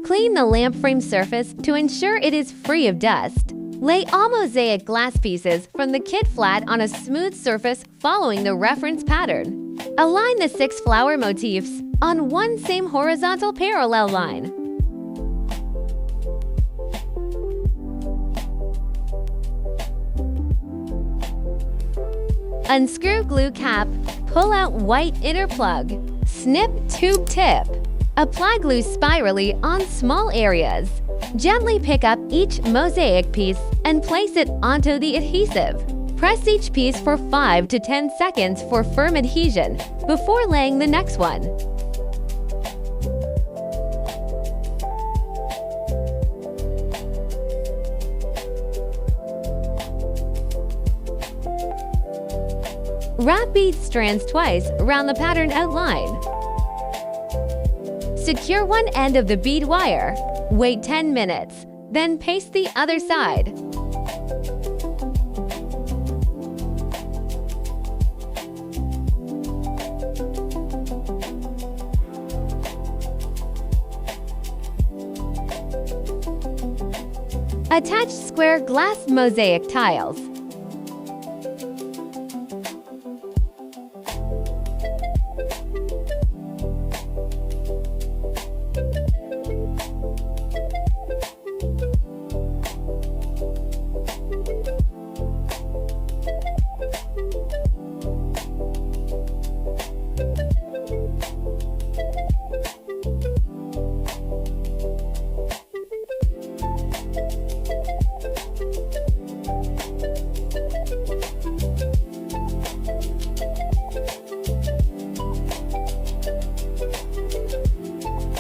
Clean the lamp frame surface to ensure it is free of dust. Lay all mosaic glass pieces from the kit flat on a smooth surface following the reference pattern. Align the 6 flower motifs on one same horizontal parallel line. Unscrew glue cap, pull out white inner plug, snip tube tip. Apply glue spirally on small areas. Gently pick up each mosaic piece and place it onto the adhesive. Press each piece for 5 to 10 seconds for firm adhesion before laying the next one. Wrap bead strands twice around the pattern outline. Secure one end of the bead wire. Wait 10 minutes, then paste the other side. Attach square glass mosaic tiles.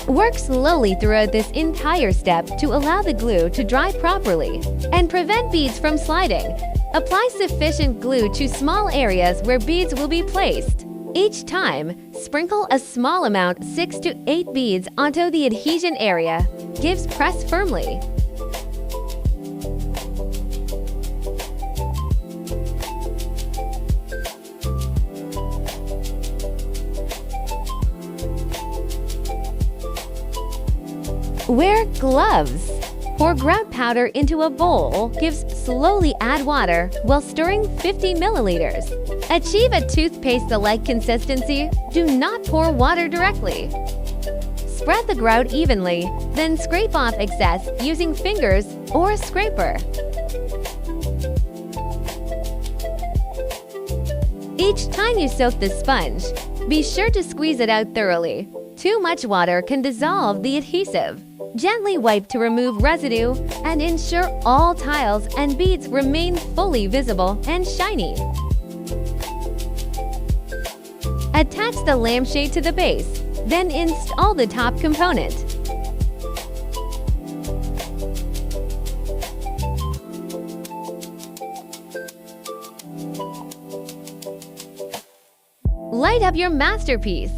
Work slowly throughout this entire step to allow the glue to dry properly and prevent beads from sliding. Apply sufficient glue to small areas where beads will be placed. Each time, sprinkle a small amount 6 to 8 beads onto the adhesion area. Gives press firmly. Wear gloves. Pour grout powder into a bowl. Slowly add water while stirring 50 milliliters. Achieve a toothpaste-like consistency. Do not pour water directly. Spread the grout evenly, then scrape off excess using fingers or a scraper. Each time you soak the sponge, be sure to squeeze it out thoroughly. Too much water can dissolve the adhesive. Gently wipe to remove residue and ensure all tiles and beads remain fully visible and shiny. Attach the lampshade to the base, then install the top component. Light up your masterpiece.